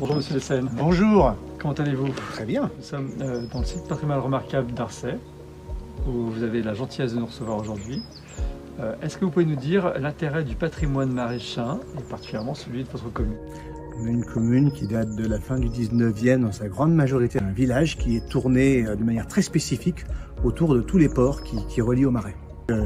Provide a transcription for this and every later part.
Bonjour Monsieur Le Seine. Bonjour. Comment allez-vous? Très bien. Nous sommes dans le site patrimoine remarquable d'Arcet, où vous avez la gentillesse de nous recevoir aujourd'hui. Est-ce que vous pouvez nous dire l'intérêt du patrimoine maraîcher, et particulièrement celui de votre commune? On a une commune qui date de la fin du 19e dans sa grande majorité. Un village qui est tourné de manière très spécifique autour de tous les ports qui relient au marais.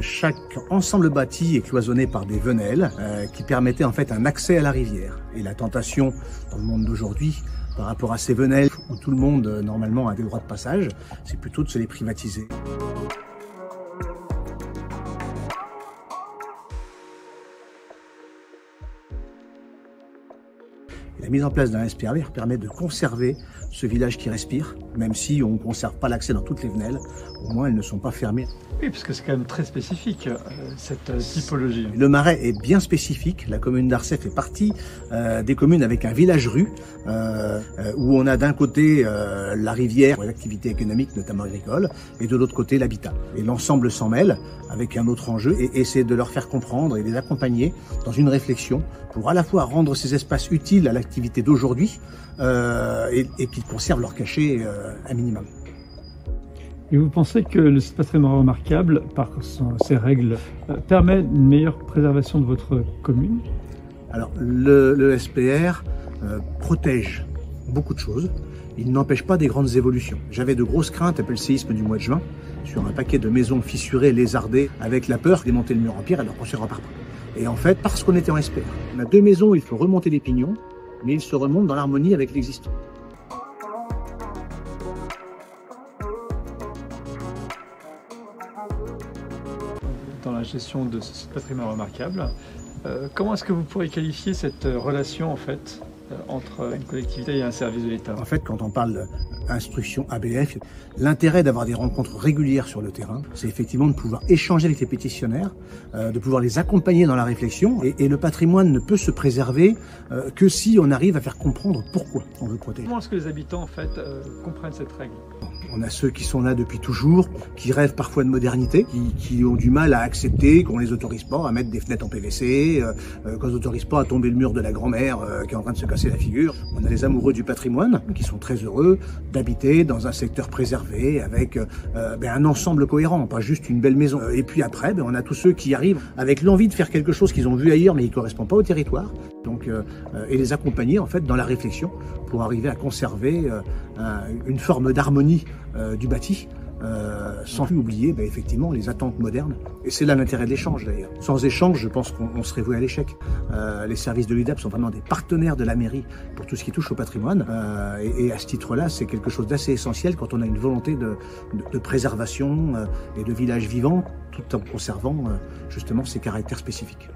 Chaque ensemble bâti est cloisonné par des venelles qui permettaient en fait un accès à la rivière. Et la tentation dans le monde d'aujourd'hui, par rapport à ces venelles où tout le monde normalement a des droits de passage, c'est plutôt de se les privatiser. La mise en place d'un SPRV permet de conserver ce village qui respire, même si on ne conserve pas l'accès dans toutes les venelles, au moins elles ne sont pas fermées. Oui, parce que c'est quand même très spécifique, cette typologie. Le Marais est bien spécifique. La commune d'Arcet fait partie des communes avec un village-rue, où on a d'un côté la rivière, l'activité économique, notamment agricole, et de l'autre côté l'habitat. Et l'ensemble s'en mêle avec un autre enjeu, et c'est de leur faire comprendre et les accompagner dans une réflexion pour à la fois rendre ces espaces utiles à l'activité d'aujourd'hui, et qu'ils conservent leur cachet un minimum. Et vous pensez que le site patrimoine remarquable, par ses règles, permet une meilleure préservation de votre commune? Alors, le SPR protège beaucoup de choses. Il n'empêche pas des grandes évolutions. J'avais de grosses craintes après le séisme du mois de juin, sur un paquet de maisons fissurées, lézardées, avec la peur de démonter le mur en pierre et de leur construire en partant. Et en fait, parce qu'on était en SPR, on a deux maisons où il faut remonter les pignons, mais ils se remontent dans l'harmonie avec l'existant. Dans la gestion de ce site patrimoine remarquable, comment est-ce que vous pourriez qualifier cette relation en fait entre une collectivité et un service de l'État? En fait, quand on parle d'instruction ABF, l'intérêt d'avoir des rencontres régulières sur le terrain, c'est effectivement de pouvoir échanger avec les pétitionnaires, de pouvoir les accompagner dans la réflexion. Et le patrimoine ne peut se préserver que si on arrive à faire comprendre pourquoi on veut protéger. Comment est-ce que les habitants en fait comprennent cette règle? On a ceux qui sont là depuis toujours, qui rêvent parfois de modernité, qui ont du mal à accepter qu'on les autorise pas à mettre des fenêtres en PVC, qu'on les autorise pas à tomber le mur de la grand-mère qui est en train de se casser la figure. On a les amoureux du patrimoine qui sont très heureux d'habiter dans un secteur préservé avec un ensemble cohérent, pas juste une belle maison. Et puis après, on a tous ceux qui arrivent avec l'envie de faire quelque chose qu'ils ont vu ailleurs mais qui correspond pas au territoire. Donc, et les accompagner en fait dans la réflexion pour arriver à conserver une forme d'harmonie du bâti, sans plus oublier effectivement les attentes modernes. Et c'est là l'intérêt de l'échange d'ailleurs. Sans échange, je pense qu'on serait voué à l'échec. Les services de l'UDEP sont vraiment des partenaires de la mairie pour tout ce qui touche au patrimoine. Et à ce titre-là, c'est quelque chose d'assez essentiel quand on a une volonté de préservation et de village vivant, tout en conservant justement ses caractères spécifiques.